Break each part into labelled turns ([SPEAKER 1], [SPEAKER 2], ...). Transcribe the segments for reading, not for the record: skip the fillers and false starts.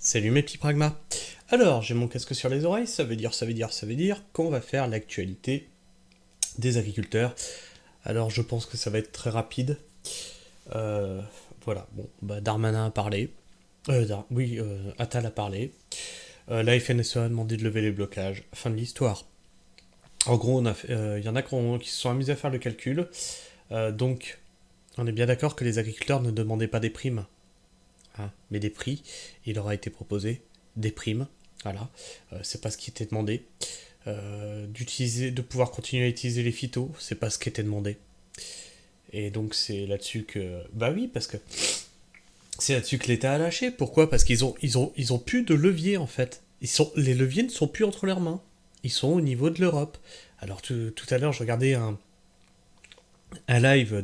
[SPEAKER 1] Salut mes petits pragmas. Alors, j'ai mon casque sur les oreilles, ça veut dire qu'on va faire l'actualité des agriculteurs. Alors, je pense que ça va être très rapide. Euh, voilà, bon, bah Darmanin a parlé. Attal a parlé. La FNSEA a demandé de lever les blocages. Fin de l'histoire. En gros, il y en a qui se sont amusés à faire le calcul. Donc, on est bien d'accord que les agriculteurs ne demandaient pas des primes, hein, mais des prix. Il leur a été proposé des primes. Voilà, c'est pas ce qui était demandé. De pouvoir continuer à utiliser les phytos, c'est pas ce qui était demandé. Et donc c'est là-dessus que, bah oui, parce que c'est là-dessus que l'État a lâché. Pourquoi? Parce qu'ils ont plus de levier en fait. Les leviers ne sont plus entre leurs mains. Ils sont au niveau de l'Europe. Alors tout à l'heure, je regardais un live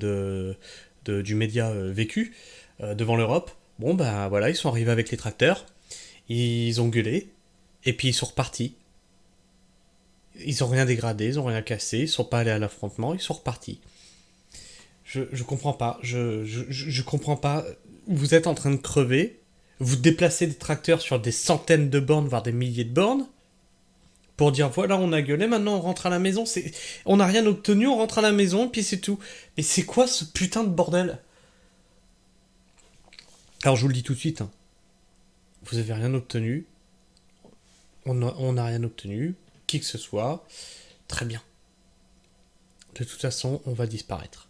[SPEAKER 1] du média Vécu devant l'Europe. Bon bah voilà, ils sont arrivés avec les tracteurs, ils ont gueulé, et puis ils sont repartis. Ils ont rien dégradé, ils ont rien cassé, ils sont pas allés à l'affrontement, ils sont repartis. Je comprends pas, je comprends pas. Vous êtes en train de crever, vous déplacez des tracteurs sur des centaines de bornes, voire des milliers de bornes, pour dire voilà, on a gueulé, maintenant on rentre à la maison, on n'a rien obtenu, on rentre à la maison, et puis c'est tout. Mais c'est quoi ce putain de bordel? Alors je vous le dis tout de suite, hein, vous avez rien obtenu, on n'a rien obtenu, qui que ce soit, très bien. De toute façon, on va disparaître.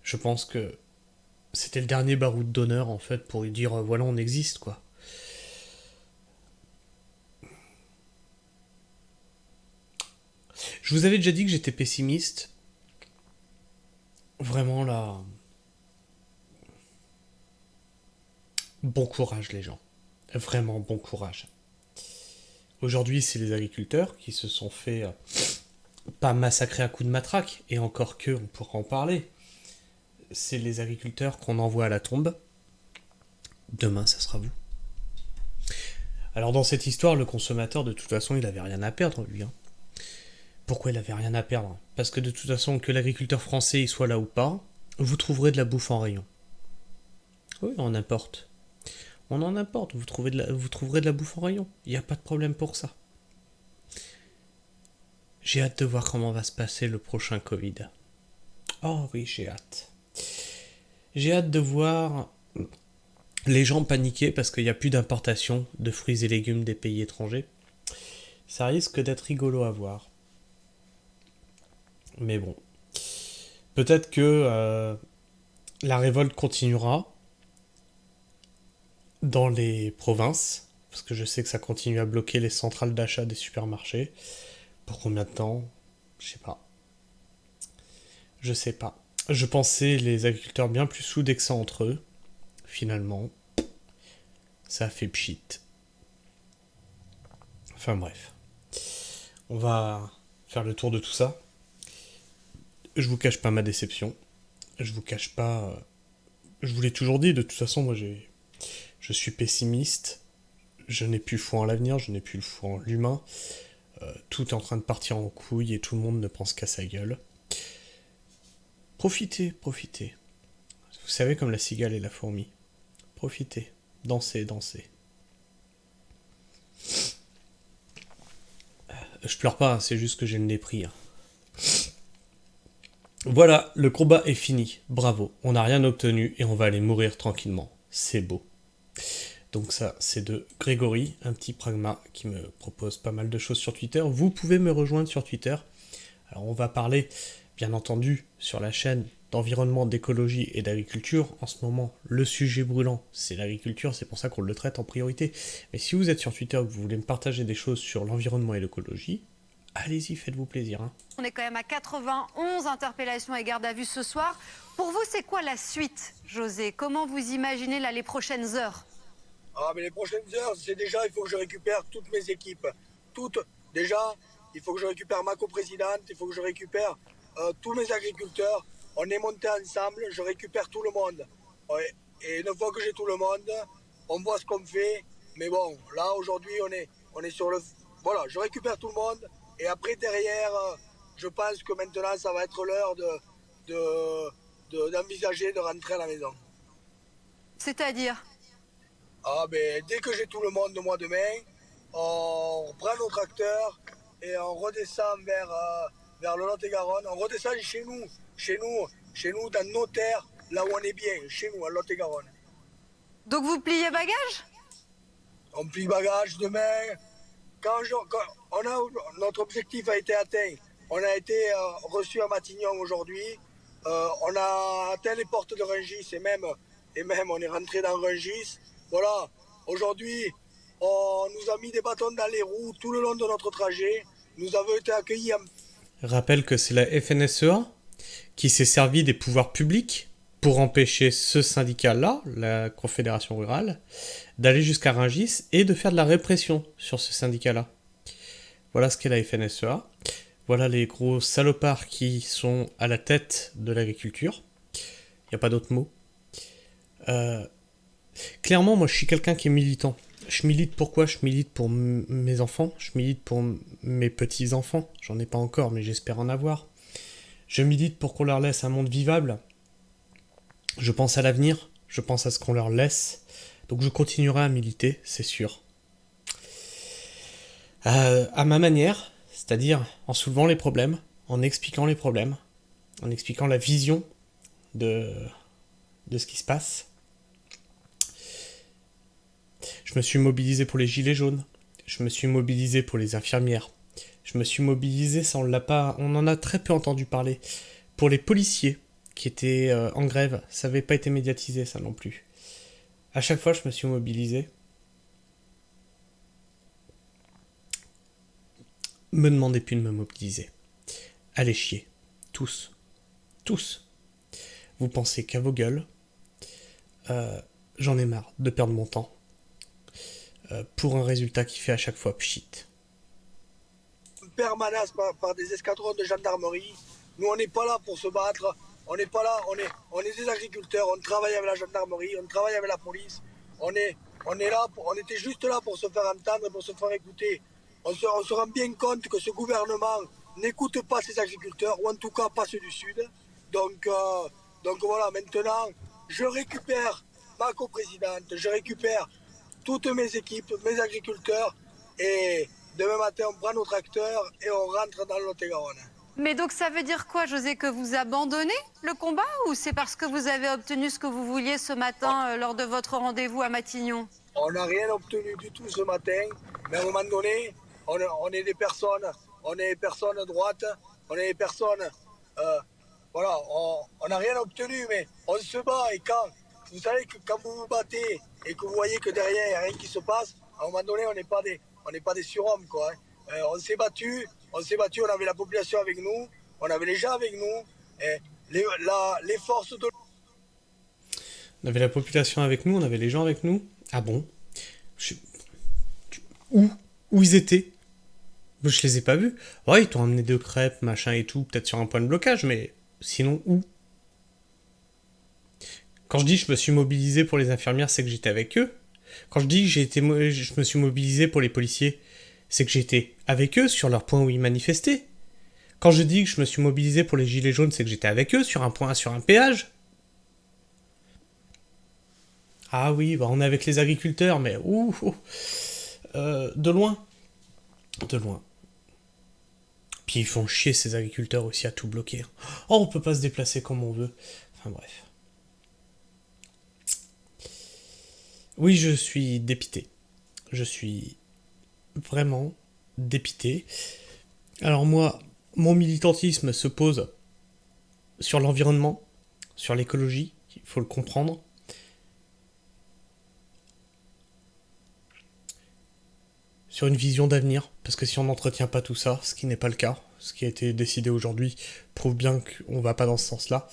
[SPEAKER 1] Je pense que c'était le dernier baroud d'honneur en fait pour lui dire voilà, on existe quoi. Je vous avais déjà dit que j'étais pessimiste. Vraiment là, bon courage les gens. Vraiment bon courage. Aujourd'hui, c'est les agriculteurs qui se sont fait pas massacrer à coups de matraque, et encore que, on pourra en parler. C'est les agriculteurs qu'on envoie à la tombe. Demain, ça sera vous. Alors dans cette histoire, le consommateur, de toute façon, il avait rien à perdre, lui. Hein. Pourquoi il avait rien à perdre? Parce que de toute façon, que l'agriculteur français soit là ou pas, vous trouverez de la bouffe en rayon. Oui, on importe. On en importe, vous trouverez de la bouffe en rayon. Il n'y a pas de problème pour ça. J'ai hâte de voir comment va se passer le prochain Covid. Oh oui, j'ai hâte. J'ai hâte de voir les gens paniquer parce qu'il n'y a plus d'importation de fruits et légumes des pays étrangers. Ça risque d'être rigolo à voir. Mais bon. Peut-être que la révolte continuera dans les provinces, parce que je sais que ça continue à bloquer les centrales d'achat des supermarchés. Pour combien de temps? Je sais pas. Je sais pas. Je pensais les agriculteurs bien plus soudés que ça entre eux. Finalement, ça a fait pchit. Enfin bref. On va faire le tour de tout ça. Je vous cache pas ma déception. Je vous cache pas. Je vous l'ai toujours dit, de toute façon, je suis pessimiste. Je n'ai plus foi en l'avenir, je n'ai plus foi en l'humain. Tout est en train de partir en couille et tout le monde ne pense qu'à sa gueule. Profitez, profitez. Vous savez, comme la cigale et la fourmi. Profitez. Dansez, dansez. Je pleure pas, hein, c'est juste que j'ai le nez pris. Hein. Voilà, le combat est fini. Bravo. On n'a rien obtenu et on va aller mourir tranquillement. C'est beau. Donc ça, c'est de Grégory, un petit pragma qui me propose pas mal de choses sur Twitter. Vous pouvez me rejoindre sur Twitter. Alors on va parler, bien entendu, sur la chaîne d'environnement, d'écologie et d'agriculture. En ce moment, le sujet brûlant, c'est l'agriculture, c'est pour ça qu'on le traite en priorité. Mais si vous êtes sur Twitter et que vous voulez me partager des choses sur l'environnement et l'écologie, allez-y, faites-vous plaisir. Hein.
[SPEAKER 2] On est quand même à 91 interpellations et gardes à vue ce soir. Pour vous, c'est quoi la suite, José? Comment vous imaginez là, les prochaines heures?
[SPEAKER 3] Ah, mais les prochaines heures, c'est déjà, il faut que je récupère toutes mes équipes. Toutes. Déjà, il faut que je récupère ma coprésidente, il faut que je récupère tous mes agriculteurs. On est montés ensemble, je récupère tout le monde. Ouais. Et une fois que j'ai tout le monde, on voit ce qu'on fait. Mais bon, là, aujourd'hui, on est sur le... Voilà, je récupère tout le monde. Et après, derrière, je pense que maintenant, ça va être l'heure d'envisager de rentrer à la maison.
[SPEAKER 2] C'est-à-dire?
[SPEAKER 3] Ah ben, dès que j'ai tout le monde, moi demain, on prend nos tracteurs et on redescend vers le Lot-et-Garonne. On redescend chez nous, dans nos terres, là où on est bien, chez nous, à Lot-et-Garonne.
[SPEAKER 2] Donc vous pliez bagages?
[SPEAKER 3] On plie bagage demain. Notre objectif a été atteint, on a été reçu à Matignon aujourd'hui. On a atteint les portes de Rungis et même on est rentré dans Rungis. Voilà, aujourd'hui, on nous a mis des bâtons dans les roues tout le long de notre trajet. Nous avons été accueillis en...
[SPEAKER 1] Rappelle que c'est la FNSEA qui s'est servi des pouvoirs publics pour empêcher ce syndicat-là, la Confédération Rurale, d'aller jusqu'à Rungis et de faire de la répression sur ce syndicat-là. Voilà ce qu'est la FNSEA. Voilà les gros salopards qui sont à la tête de l'agriculture. Il n'y a pas d'autre mot. Clairement, moi je suis quelqu'un qui est militant. Je milite pourquoi? Je milite pour mes enfants, je milite pour mes petits-enfants. J'en ai pas encore, mais j'espère en avoir. Je milite pour qu'on leur laisse un monde vivable. Je pense à l'avenir, je pense à ce qu'on leur laisse. Donc je continuerai à militer, c'est sûr. À ma manière, c'est-à-dire en soulevant les problèmes, en expliquant les problèmes, en expliquant la vision de ce qui se passe. Je me suis mobilisé pour les gilets jaunes, je me suis mobilisé pour les infirmières, je me suis mobilisé, ça on en a très peu entendu parler, pour les policiers qui étaient en grève, ça n'avait pas été médiatisé ça non plus. À chaque fois je me suis mobilisé. Me demandez plus de me mobiliser. Allez chier. Tous. Tous. Vous pensez qu'à vos gueules. J'en ai marre de perdre mon temps. Pour un résultat qui fait à chaque fois pchit.
[SPEAKER 3] Permanence par des escadrons de gendarmerie. Nous, on n'est pas là pour se battre. On n'est pas là, on est des agriculteurs, on travaille avec la gendarmerie, on travaille avec la police. On était juste là pour se faire entendre, pour se faire écouter. On se rend bien compte que ce gouvernement n'écoute pas ses agriculteurs, ou en tout cas pas ceux du Sud. Donc voilà, maintenant, je récupère ma coprésidente, je récupère toutes mes équipes, mes agriculteurs, et demain matin, on prend nos tracteurs et on rentre dans le Lot-et-Garonne.
[SPEAKER 2] Mais donc ça veut dire quoi, José, que vous abandonnez le combat ou c'est parce que vous avez obtenu ce que vous vouliez ce matin lors de votre rendez-vous à Matignon?
[SPEAKER 3] On n'a rien obtenu du tout ce matin, mais à un moment donné, on est des personnes, droites, on est des personnes, voilà, on n'a rien obtenu, mais on se bat. Et vous savez que quand vous vous battez et que vous voyez que derrière il n'y a rien qui se passe, à un moment donné, on n'est pas des surhommes, quoi. On s'est battu, on avait la population avec nous, on avait les gens avec nous, et les forces de...
[SPEAKER 1] On avait la population avec nous, on avait les gens avec nous. Ah bon? Où ils étaient? Je les ai pas vus. Ouais, ils t'ont amené de crêpes, machin et tout, peut-être sur un point de blocage, mais sinon où? Quand je dis je me suis mobilisé pour les infirmières, c'est que j'étais avec eux. Quand je dis que je me suis mobilisé pour les policiers, c'est que j'étais avec eux sur leur point où ils manifestaient. Quand je dis que je me suis mobilisé pour les gilets jaunes, c'est que j'étais avec eux sur un point, sur un péage. Ah oui, bah on est avec les agriculteurs, mais de loin. De loin. Puis ils font chier ces agriculteurs aussi à tout bloquer. Oh, on peut pas se déplacer comme on veut. Enfin bref. Oui, je suis dépité. Je suis vraiment dépité. Alors moi, mon militantisme se pose sur l'environnement, sur l'écologie, il faut le comprendre. Sur une vision d'avenir, parce que si on n'entretient pas tout ça, ce qui n'est pas le cas, ce qui a été décidé aujourd'hui prouve bien qu'on va pas dans ce sens-là.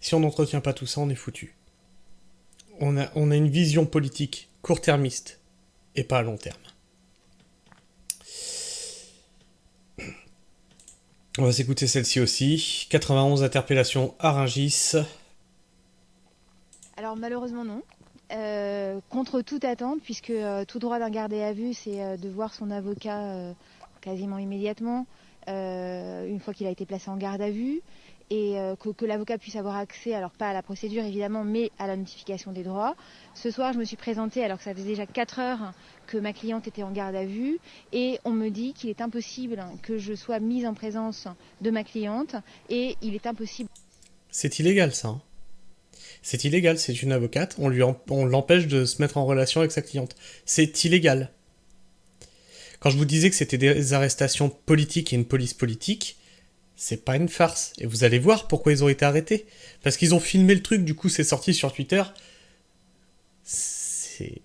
[SPEAKER 1] Si on n'entretient pas tout ça, on est foutu. On a une vision politique court-termiste et pas à long terme. On va s'écouter celle-ci aussi. 91 interpellations à Rungis.
[SPEAKER 4] Alors malheureusement non. Contre toute attente, puisque tout droit d'un gardé à vue, c'est de voir son avocat quasiment immédiatement, une fois qu'il a été placé en garde à vue. et que l'avocat puisse avoir accès, alors pas à la procédure évidemment, mais à la notification des droits. Ce soir, je me suis présentée alors que ça faisait déjà 4 heures que ma cliente était en garde à vue et on me dit qu'il est impossible que je sois mise en présence de ma cliente et il est impossible...
[SPEAKER 1] C'est illégal, ça. Hein. C'est illégal, c'est une avocate, on l'empêche de se mettre en relation avec sa cliente. C'est illégal. Quand je vous disais que c'était des arrestations politiques et une police politique, c'est pas une farce. Et vous allez voir pourquoi ils ont été arrêtés. Parce qu'ils ont filmé le truc, du coup c'est sorti sur Twitter. C'est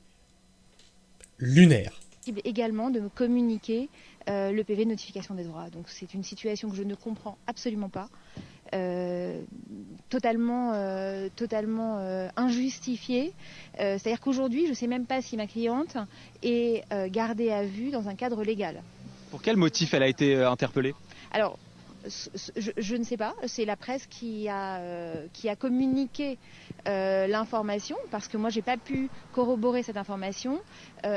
[SPEAKER 1] lunaire.
[SPEAKER 4] Également de me communiquer le PV de notification des droits. Donc c'est une situation que je ne comprends absolument pas. Totalement injustifiée. C'est-à-dire qu'aujourd'hui, je ne sais même pas si ma cliente est gardée à vue dans un cadre légal.
[SPEAKER 5] Pour quel motif elle a été interpellée ?
[SPEAKER 4] Alors, je ne sais pas. C'est la presse qui a communiqué l'information, parce que moi, je n'ai pas pu corroborer cette information.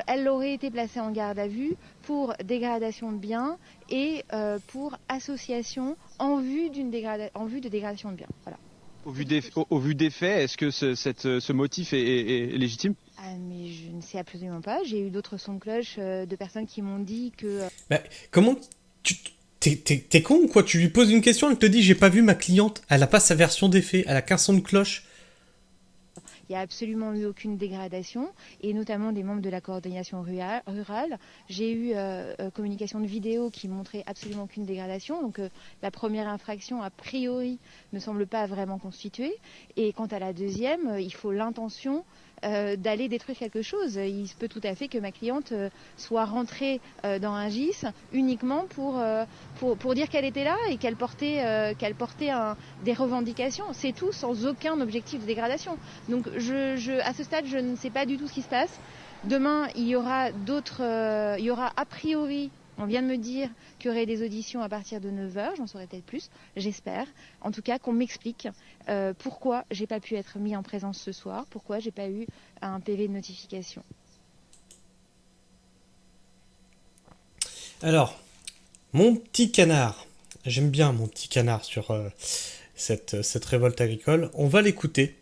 [SPEAKER 4] Elle aurait été placée en garde à vue pour dégradation de biens et pour association en vue de dégradation de biens. Voilà.
[SPEAKER 5] Au vu des faits, est-ce que ce motif est légitime ?
[SPEAKER 4] Ah, mais je ne sais absolument pas. J'ai eu d'autres sons de cloche de personnes qui m'ont dit que...
[SPEAKER 1] Bah, comment T'es con ou quoi? Tu lui poses une question, elle te dit j'ai pas vu ma cliente. Elle a pas sa version des faits, elle a qu'un son de cloche.
[SPEAKER 4] Il n'y a absolument eu aucune dégradation, et notamment des membres de la coordination rurale. J'ai eu communication de vidéos qui montraient absolument aucune dégradation. Donc la première infraction, a priori, ne semble pas vraiment constituée. Et quant à la deuxième, il faut l'intention d'aller détruire quelque chose. Il se peut tout à fait que ma cliente soit rentrée dans un GIS uniquement pour dire qu'elle était là et qu'elle portait des revendications. C'est tout, sans aucun objectif de dégradation. Donc à ce stade, je ne sais pas du tout ce qui se passe. Demain, il y aura a priori, on vient de me dire qu'il y aurait des auditions à partir de 9h, j'en saurai peut-être plus, j'espère. En tout cas, qu'on m'explique pourquoi j'ai pas pu être mis en présence ce soir, pourquoi j'ai pas eu un PV de notification.
[SPEAKER 1] Alors, mon petit canard, j'aime bien mon petit canard sur cette révolte agricole, on va l'écouter.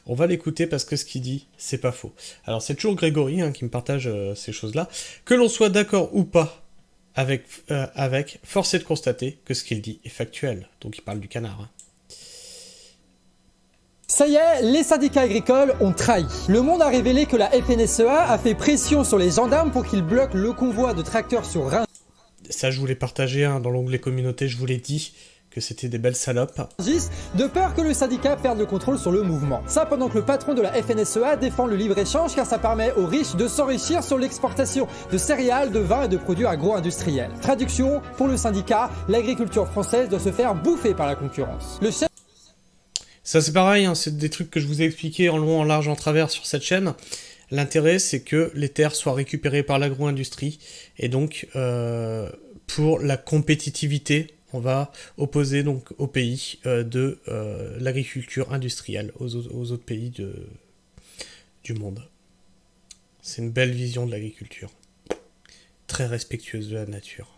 [SPEAKER 1] On va l'écouter parce que ce qu'il dit, c'est pas faux. Alors c'est toujours Grégory qui me partage ces choses-là. Que l'on soit d'accord ou pas avec, force est de constater que ce qu'il dit est factuel. Donc il parle du canard. Hein.
[SPEAKER 6] Ça y est, les syndicats agricoles ont trahi. Le Monde a révélé que la FNSEA a fait pression sur les gendarmes pour qu'ils bloquent le convoi de tracteurs sur Reims.
[SPEAKER 1] Ça je voulais partager dans l'onglet communauté, je vous l'ai dit. Que c'était des belles salopes.
[SPEAKER 6] De peur que le syndicat perde le contrôle sur le mouvement. Ça pendant que le patron de la FNSEA défend le libre-échange car ça permet aux riches de s'enrichir sur l'exportation de céréales, de vin et de produits agro-industriels. Traduction, pour le syndicat, l'agriculture française doit se faire bouffer par la concurrence. Le chef...
[SPEAKER 1] Ça c'est pareil, c'est des trucs que je vous ai expliqués en long, en large, en travers sur cette chaîne. L'intérêt c'est que les terres soient récupérées par l'agro-industrie et donc pour la compétitivité, on va opposer donc aux pays de l'agriculture industrielle, aux autres pays du monde. C'est une belle vision de l'agriculture, très respectueuse de la nature.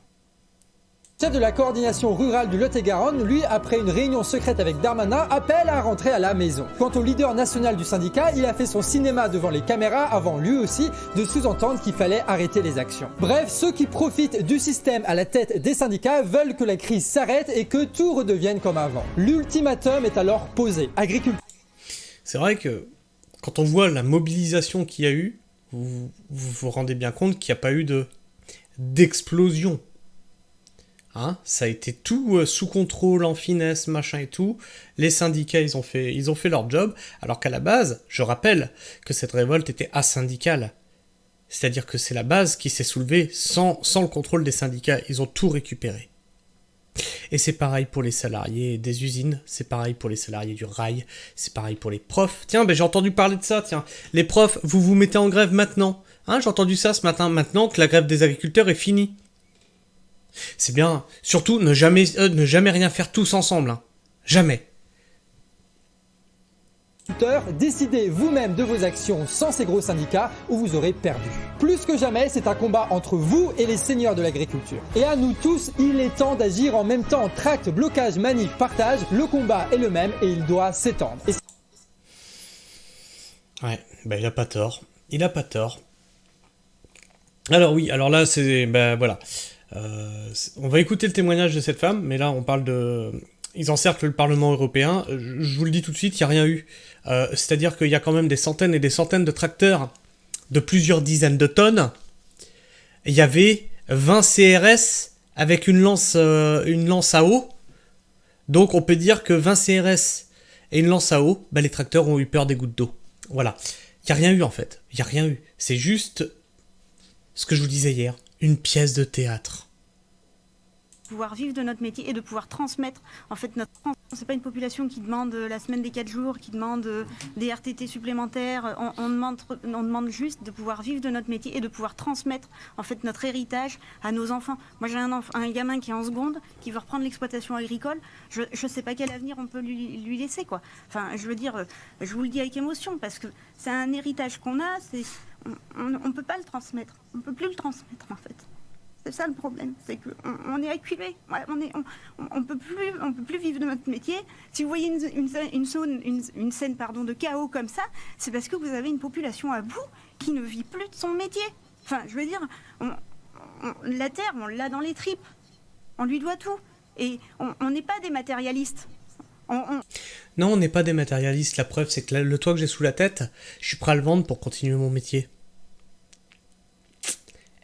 [SPEAKER 6] Chef de la coordination rurale du Lot-et-Garonne, lui, après une réunion secrète avec Darmanin, appelle à rentrer à la maison. Quant au leader national du syndicat, il a fait son cinéma devant les caméras avant lui aussi de sous-entendre qu'il fallait arrêter les actions. Bref, ceux qui profitent du système à la tête des syndicats veulent que la crise s'arrête et que tout redevienne comme avant. L'ultimatum est alors posé.
[SPEAKER 1] C'est vrai que quand on voit la mobilisation qu'il y a eu, vous vous rendez bien compte qu'il n'y a pas eu d'explosion. Ça a été tout sous contrôle, en finesse, machin et tout. Les syndicats, ils ont fait leur job, alors qu'à la base, je rappelle que cette révolte était asyndicale. C'est-à-dire que c'est la base qui s'est soulevée sans le contrôle des syndicats. Ils ont tout récupéré. Et c'est pareil pour les salariés des usines, c'est pareil pour les salariés du rail, c'est pareil pour les profs. Tiens, j'ai entendu parler de ça, tiens. Les profs, vous vous mettez en grève maintenant. J'ai entendu ça ce matin, maintenant que la grève des agriculteurs est finie. C'est bien, surtout ne jamais rien faire tous ensemble. Jamais.
[SPEAKER 6] Décidez vous-même de vos actions sans ces gros syndicats ou vous aurez perdu. Plus que jamais, c'est un combat entre vous et les seigneurs de l'agriculture. Et à nous tous, il est temps d'agir en même temps. Tract, blocage, manif, partage, le combat est le même et il doit s'étendre.
[SPEAKER 1] Ouais, bah il a pas tort. Il a pas tort. Alors oui, alors là, c'est... Ben voilà. On va écouter le témoignage de cette femme, mais là, on parle de... Ils encerclent le Parlement européen. Je vous le dis tout de suite, il n'y a rien eu. C'est-à-dire qu'il y a quand même des centaines et des centaines de tracteurs de plusieurs dizaines de tonnes. Il y avait 20 CRS avec une lance à eau. Donc on peut dire que 20 CRS et une lance à eau, bah, les tracteurs ont eu peur des gouttes d'eau. Voilà. Il n'y a rien eu en fait. Il n'y a rien eu. C'est juste ce que je vous disais hier. Une pièce de théâtre.
[SPEAKER 7] Pouvoir vivre de notre métier et de pouvoir transmettre en fait notre France. C'est pas une population qui demande la semaine des 4 jours, qui demande des RTT supplémentaires. On demande juste de pouvoir vivre de notre métier et de pouvoir transmettre en fait notre héritage à nos enfants. Moi j'ai un gamin qui est en seconde, qui veut reprendre l'exploitation agricole. Je sais pas quel avenir on peut lui laisser quoi. Enfin je veux dire, je vous le dis avec émotion parce que c'est un héritage qu'on a. On peut pas le transmettre. On peut plus le transmettre en fait. C'est ça le problème, c'est qu'on est acculé, on peut plus vivre de notre métier. Si vous voyez une scène de chaos comme ça, c'est parce que vous avez une population à bout qui ne vit plus de son métier. Enfin, je veux dire, la terre, on l'a dans les tripes, on lui doit tout. Et on n'est pas des matérialistes.
[SPEAKER 1] Non, on n'est pas des matérialistes, la preuve c'est que le toit que j'ai sous la tête, je suis prêt à le vendre pour continuer mon métier.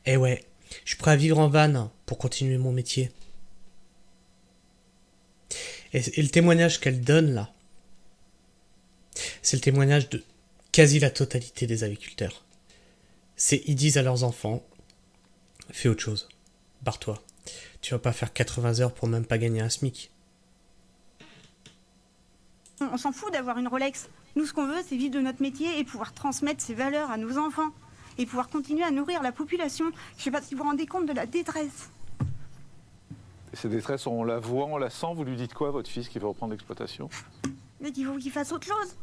[SPEAKER 1] Eh ouais. Je suis prêt à vivre en van pour continuer mon métier. Et le témoignage qu'elle donne là, c'est le témoignage de quasi la totalité des agriculteurs. Ils disent à leurs enfants, fais autre chose, barre-toi. Tu vas pas faire 80 heures pour même pas gagner un SMIC.
[SPEAKER 7] On s'en fout d'avoir une Rolex. Nous, ce qu'on veut, c'est vivre de notre métier et pouvoir transmettre ces valeurs à nos enfants. Et pouvoir continuer à nourrir la population. Je ne sais pas si vous vous rendez compte de la détresse.
[SPEAKER 8] Et ces détresses, on la voit, on la sent. Vous lui dites quoi, votre fils qui veut reprendre l'exploitation?
[SPEAKER 7] Mais qu'il faut qu'il fasse autre chose.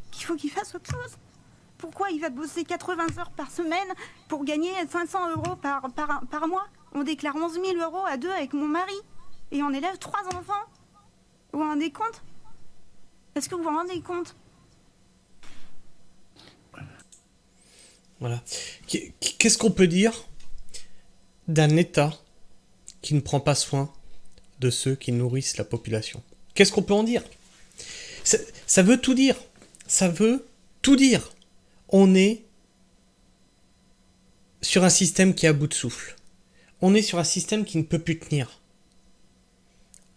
[SPEAKER 7] Pourquoi il va bosser 80 heures par semaine pour gagner 500 € par mois? On déclare 11 000 € à deux avec mon mari. Et on élève 3 enfants. Vous vous rendez compte? Est-ce que vous vous rendez compte?
[SPEAKER 1] Voilà. Qu'est-ce qu'on peut dire d'un État qui ne prend pas soin de ceux qui nourrissent la population? Qu'est-ce qu'on peut en dire? Ça veut tout dire. Ça veut tout dire. On est sur un système qui est à bout de souffle. On est sur un système qui ne peut plus tenir.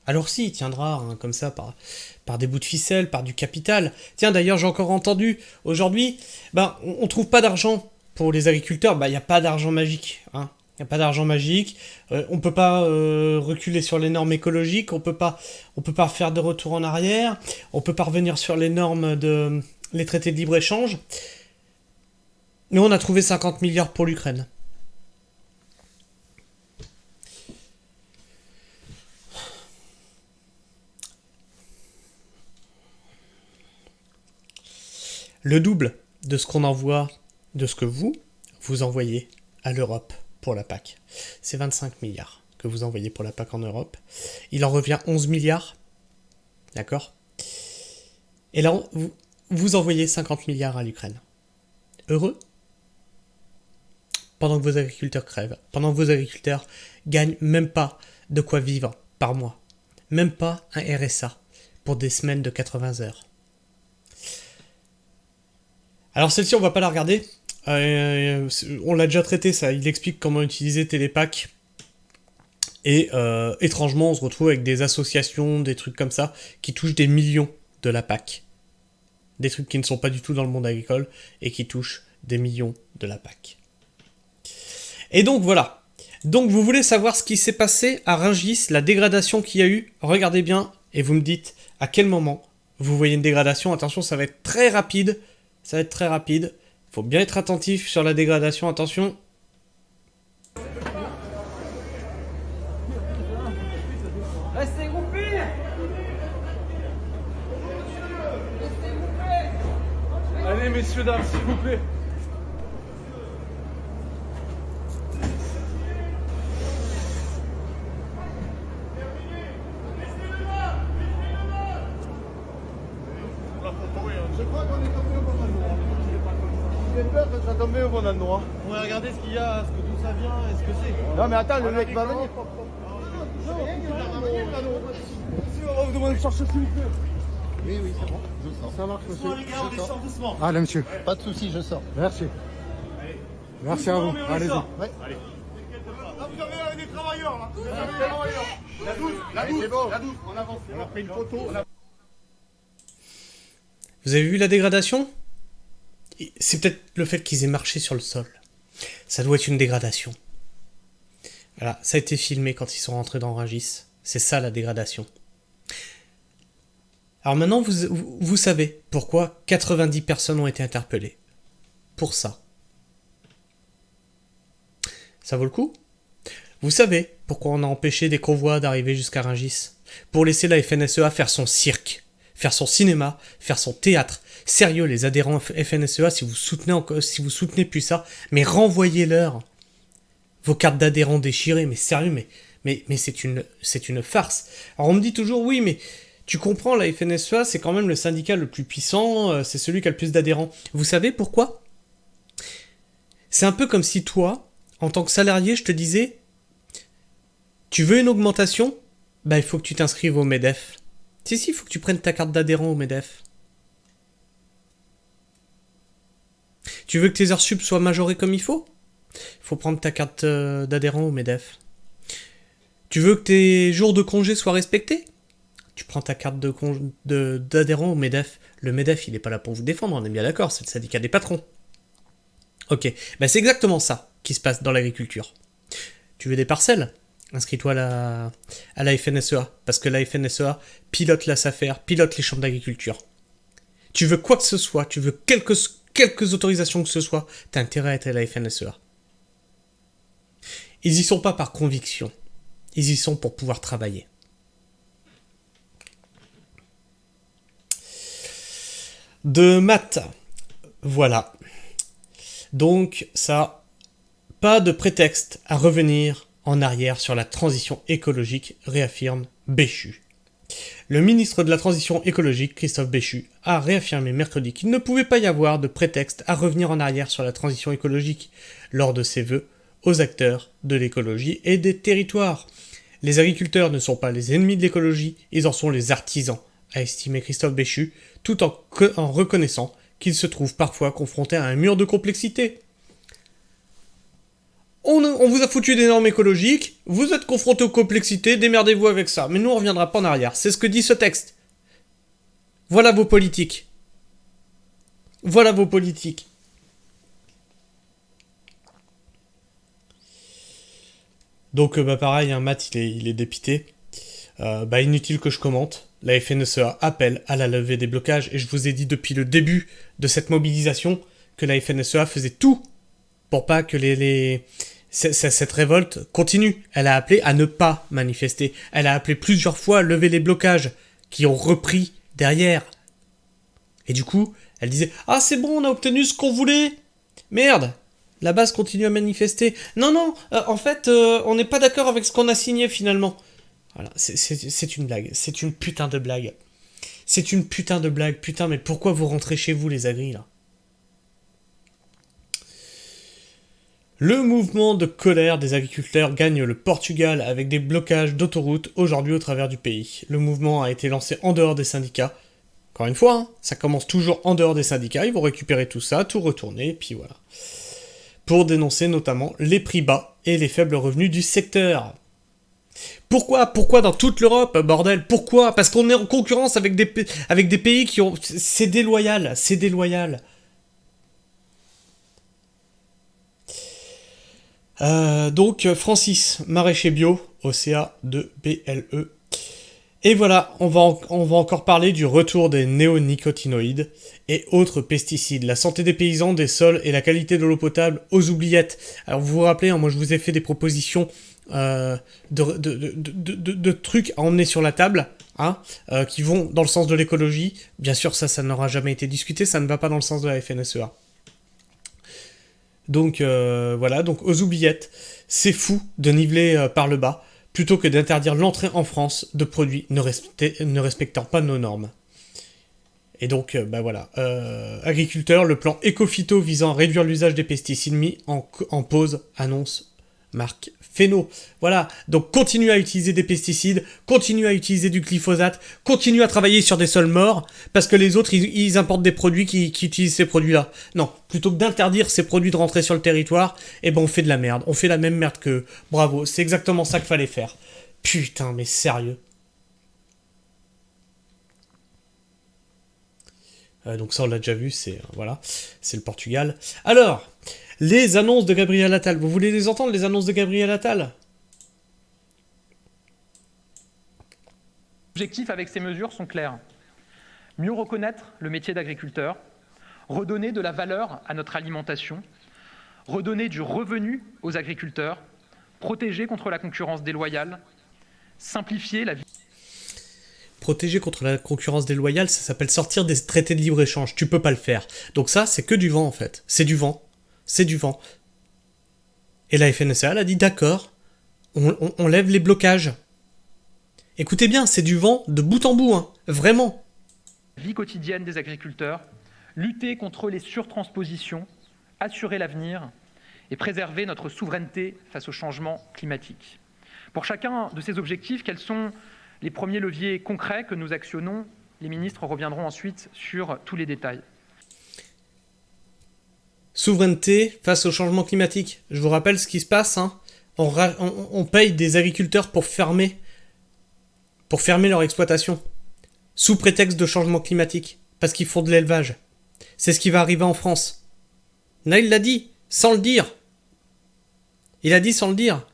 [SPEAKER 1] Alors si, il tiendra comme ça par des bouts de ficelle, par du capital. Tiens, d'ailleurs, j'ai encore entendu aujourd'hui, on trouve pas d'argent pour les agriculteurs. Il n'y a pas d'argent magique. Hein. Il n'y a pas d'argent magique. On peut pas reculer sur les normes écologiques. On peut pas faire de retour en arrière. On peut pas revenir sur les normes les traités de libre-échange. Mais on a trouvé 50 milliards pour l'Ukraine. Le double de ce qu'on envoie, de ce que vous envoyez à l'Europe pour la PAC. C'est 25 milliards que vous envoyez pour la PAC en Europe. Il en revient 11 milliards. D'accord? Et là, vous envoyez 50 milliards à l'Ukraine. Heureux? Pendant que vos agriculteurs crèvent. Pendant que vos agriculteurs gagnent même pas de quoi vivre par mois. Même pas un RSA pour des semaines de 80 heures. Alors celle-ci, on va pas la regarder. On l'a déjà traité, ça. Il explique comment utiliser Télépack. Et étrangement, on se retrouve avec des associations, des trucs comme ça, qui touchent des millions de la PAC. Des trucs qui ne sont pas du tout dans le monde agricole, et qui touchent des millions de la PAC. Et donc voilà. Donc vous voulez savoir ce qui s'est passé à Rungis, la dégradation qu'il y a eu. Regardez bien, et vous me dites à quel moment vous voyez une dégradation. Attention, ça va être très rapide. Ça va être très rapide. Il faut bien être attentif sur la dégradation. Attention.
[SPEAKER 6] Restez groupés.
[SPEAKER 9] messieurs, dames, s'il vous plaît.
[SPEAKER 10] Je crois qu'on est tombé au bon endroit. J'ai peur que ça soit tombé au bon endroit.
[SPEAKER 9] On va regarder ce qu'il y a, d'où ça vient et ce que c'est.
[SPEAKER 10] Non mais attends, le mec va venir. On vous demande de chercher s'il vous plaît. Oui, c'est bon. Je sors. Ça marche, monsieur.
[SPEAKER 9] Bon, les gars, on descend doucement.
[SPEAKER 10] Allez, monsieur. Pas de soucis, je sors. Merci. Merci à vous. Allez-y. Ouais.
[SPEAKER 9] Allez. Là, vous avez des travailleurs, là. Vous avez des travailleurs. La douce, on avance. On a pris une photo.
[SPEAKER 1] Vous avez vu la dégradation? C'est peut-être le fait qu'ils aient marché sur le sol. Ça doit être une dégradation. Voilà, ça a été filmé quand ils sont rentrés dans Rungis. C'est ça la dégradation. Alors maintenant, vous savez pourquoi 90 personnes ont été interpellées. Pour ça. Ça vaut le coup? Vous savez pourquoi on a empêché des convois d'arriver jusqu'à Rungis? Pour laisser la FNSEA faire son cirque, faire son cinéma, faire son théâtre. Sérieux, les adhérents FNSEA, si vous soutenez plus ça, mais renvoyez-leur vos cartes d'adhérents déchirées. Mais sérieux, mais c'est une farce. Alors on me dit toujours, oui, mais tu comprends, la FNSEA, c'est quand même le syndicat le plus puissant, c'est celui qui a le plus d'adhérents. Vous savez pourquoi? C'est un peu comme si toi, en tant que salarié, je te disais, tu veux une augmentation? Bah, il faut que tu t'inscrives au MEDEF. Si, il faut que tu prennes ta carte d'adhérent au MEDEF. Tu veux que tes heures sup soient majorées comme il faut? Il faut prendre ta carte d'adhérent au MEDEF. Tu veux que tes jours de congé soient respectés? Tu prends ta carte d'adhérent au MEDEF. Le MEDEF, il n'est pas là pour vous défendre, on est bien d'accord, c'est le syndicat des patrons. Ok, bah c'est exactement ça qui se passe dans l'agriculture. Tu veux des parcelles? Inscris-toi à la FNSEA, parce que la FNSEA pilote la SAFER, pilote les chambres d'agriculture. Tu veux quoi que ce soit, tu veux quelques autorisations que ce soit, t'as intérêt à être à la FNSEA. Ils y sont pas par conviction, ils y sont pour pouvoir travailler. De maths, voilà. Donc ça, pas de prétexte à revenir en arrière sur la transition écologique, réaffirme Béchu. Le ministre de la Transition écologique, Christophe Béchu, a réaffirmé mercredi qu'il ne pouvait pas y avoir de prétexte à revenir en arrière sur la transition écologique lors de ses vœux aux acteurs de l'écologie et des territoires. Les agriculteurs ne sont pas les ennemis de l'écologie, ils en sont les artisans, a estimé Christophe Béchu, tout en reconnaissant qu'ils se trouvent parfois confrontés à un mur de complexité. On vous a foutu des normes écologiques, vous êtes confrontés aux complexités, démerdez-vous avec ça. Mais nous, on reviendra pas en arrière. C'est ce que dit ce texte. Voilà vos politiques. Voilà vos politiques. Donc, pareil, Matt, il est dépité. Inutile que je commente. La FNSEA appelle à la levée des blocages. Et je vous ai dit depuis le début de cette mobilisation que la FNSEA faisait tout pour pas que cette révolte continue. Elle a appelé à ne pas manifester. Elle a appelé plusieurs fois à lever les blocages qui ont repris derrière. Et du coup, elle disait « Ah, c'est bon, on a obtenu ce qu'on voulait !» Merde, la base continue à manifester. Non, en fait, on n'est pas d'accord avec ce qu'on a signé finalement. Voilà, c'est une blague. C'est une putain de blague. C'est une putain de blague. Putain, mais pourquoi vous rentrez chez vous, les agris, là? Le mouvement de colère des agriculteurs gagne le Portugal avec des blocages d'autoroutes aujourd'hui au travers du pays. Le mouvement a été lancé en dehors des syndicats. Encore une fois, ça commence toujours en dehors des syndicats, ils vont récupérer tout ça, tout retourner, et puis voilà. Pour dénoncer notamment les prix bas et les faibles revenus du secteur. Pourquoi dans toute l'Europe, bordel? Pourquoi? Parce qu'on est en concurrence avec des pays qui ont... C'est déloyal, c'est déloyal. Donc Francis, maraîcher bio, OCA de BLE. Et voilà, on va encore parler du retour des néonicotinoïdes et autres pesticides, la santé des paysans, des sols et la qualité de l'eau potable aux oubliettes. Alors vous vous rappelez, moi je vous ai fait des propositions de trucs à emmener sur la table, hein, qui vont dans le sens de l'écologie. Bien sûr, ça n'aura jamais été discuté, ça ne va pas dans le sens de la FNSEA. Donc voilà, donc aux oubliettes, c'est fou de niveler par le bas, plutôt que d'interdire l'entrée en France de produits ne respectant pas nos normes. Et donc, bah voilà, agriculteurs, le plan éco-phyto visant à réduire l'usage des pesticides mis en pause, annonce Marc Fesneau. Voilà, donc continue à utiliser des pesticides, continue à utiliser du glyphosate, continue à travailler sur des sols morts, parce que les autres, ils importent des produits qui utilisent ces produits-là. Non, plutôt que d'interdire ces produits de rentrer sur le territoire, eh ben on fait de la merde. On fait la même merde qu'eux. Bravo, c'est exactement ça qu'il fallait faire. Putain, mais sérieux. Donc ça, on l'a déjà vu, c'est voilà, c'est le Portugal. Alors, les annonces de Gabriel Attal. Vous voulez les entendre, les annonces de Gabriel Attal?
[SPEAKER 11] Les objectifs avec ces mesures sont clairs. Mieux reconnaître le métier d'agriculteur, redonner de la valeur à notre alimentation, redonner du revenu aux agriculteurs, protéger contre la concurrence déloyale, simplifier la vie.
[SPEAKER 1] Protéger contre la concurrence déloyale, ça s'appelle sortir des traités de libre-échange. Tu peux pas le faire. Donc ça, c'est que du vent en fait. C'est du vent. C'est du vent. Et la FNSEA, elle a dit d'accord, on lève les blocages. Écoutez bien, c'est du vent de bout en bout, hein. Vraiment.
[SPEAKER 11] Vie quotidienne des agriculteurs, lutter contre les surtranspositions, assurer l'avenir et préserver notre souveraineté face au changement climatique. Pour chacun de ces objectifs, quels sont les premiers leviers concrets que nous actionnons? Les ministres reviendront ensuite sur tous les détails.
[SPEAKER 1] Souveraineté face au changement climatique. Je vous rappelle ce qui se passe, hein. On paye des agriculteurs pour fermer leur exploitation, sous prétexte de changement climatique, parce qu'ils font de l'élevage. C'est ce qui va arriver en France. Là, il l'a dit, sans le dire. Il a dit sans le dire.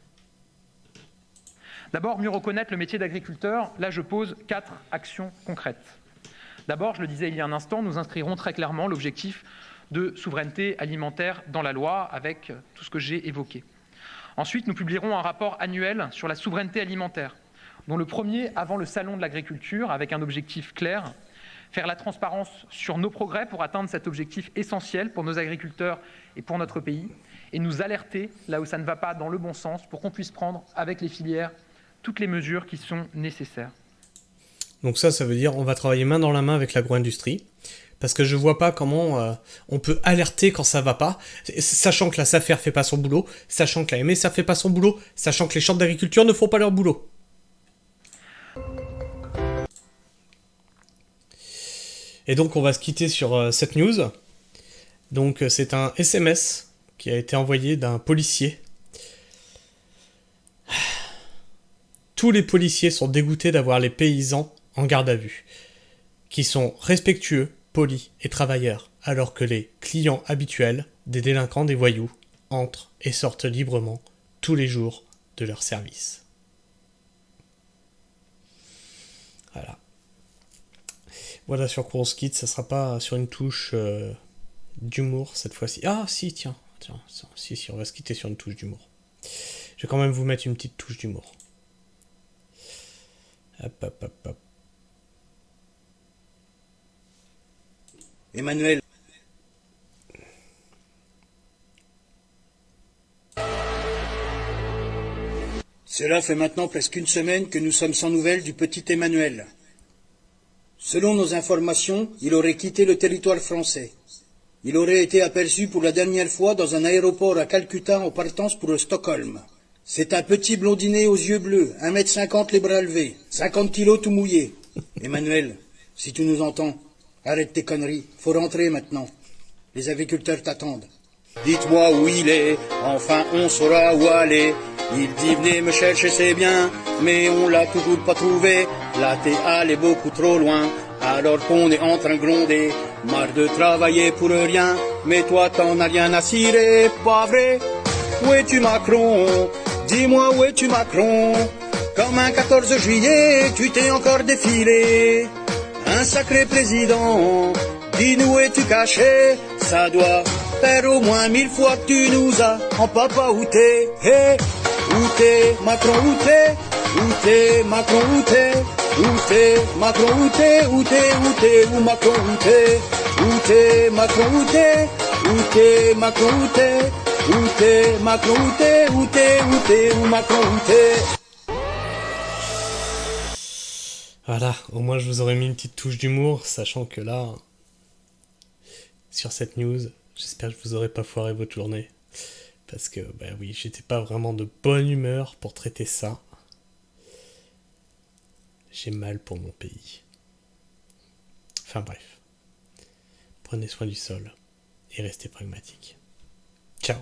[SPEAKER 11] D'abord, mieux reconnaître le métier d'agriculteur. Là, je pose 4 actions concrètes. D'abord, je le disais il y a un instant, nous inscrirons très clairement l'objectif de souveraineté alimentaire dans la loi, avec tout ce que j'ai évoqué. Ensuite, nous publierons un rapport annuel sur la souveraineté alimentaire, dont le premier avant le salon de l'agriculture, avec un objectif clair, faire la transparence sur nos progrès pour atteindre cet objectif essentiel pour nos agriculteurs et pour notre pays, et nous alerter là où ça ne va pas dans le bon sens pour qu'on puisse prendre avec les filières toutes les mesures qui sont nécessaires.
[SPEAKER 1] Donc ça veut dire on va travailler main dans la main avec l'agro-industrie, parce que je vois pas comment on peut alerter quand ça va pas, sachant que la SAFER fait pas son boulot, sachant que la MSA fait pas son boulot, sachant que les chambres d'agriculture ne font pas leur boulot. Et donc on va se quitter sur cette news. Donc c'est un SMS qui a été envoyé d'un policier. Tous les policiers sont dégoûtés d'avoir les paysans en garde à vue, qui sont respectueux, polis et travailleurs, alors que les clients habituels, des délinquants, des voyous, entrent et sortent librement tous les jours de leur service. Voilà. Voilà sur quoi on se quitte, ça sera pas sur une touche d'humour cette fois-ci. Ah si, tiens, si, on va se quitter sur une touche d'humour. Je vais quand même vous mettre une petite touche d'humour. Hop.
[SPEAKER 12] Emmanuel. Cela fait maintenant presque une semaine que nous sommes sans nouvelles du petit Emmanuel. Selon nos informations, il aurait quitté le territoire français. Il aurait été aperçu pour la dernière fois dans un aéroport à Calcutta en partance pour Stockholm. C'est un petit blondinet aux yeux bleus, 1,50 m les bras levés, 50 kilos tout mouillé. Emmanuel, si tu nous entends, arrête tes conneries, faut rentrer maintenant. Les agriculteurs t'attendent. Dites-moi où il est, enfin on saura où aller. Il dit venez me chercher c'est bien, mais on l'a toujours pas trouvé. La TAL est beaucoup trop loin, alors qu'on est en train de gronder. Marre de travailler pour rien, mais toi t'en as rien à cirer, pas vrai? Où es-tu Macron? Dis-moi où es-tu Macron? Comme un 14 juillet, tu t'es encore défilé. Un sacré président, dis-nous où es-tu caché? Ça doit faire au moins 1000 fois que tu nous as en papaouté. Hey, Où t'es, Macron, où t'es? Où t'es, Macron, où t'es? Où t'es, Macron, où t'es? Où t'es, où Macron, où t'es? Où t'es, Macron, où t'es? Où t'es, Macron, où t'es? Où t'es, Macron, où t'es? Où t'es, où Macron, où t'es?
[SPEAKER 1] Voilà, au moins je vous aurais mis une petite touche d'humour, sachant que là, sur cette news, j'espère que je vous aurais pas foiré votre journée. Parce que, bah oui, j'étais pas vraiment de bonne humeur pour traiter ça. J'ai mal pour mon pays. Enfin bref. Prenez soin du sol et restez pragmatiques. Ciao.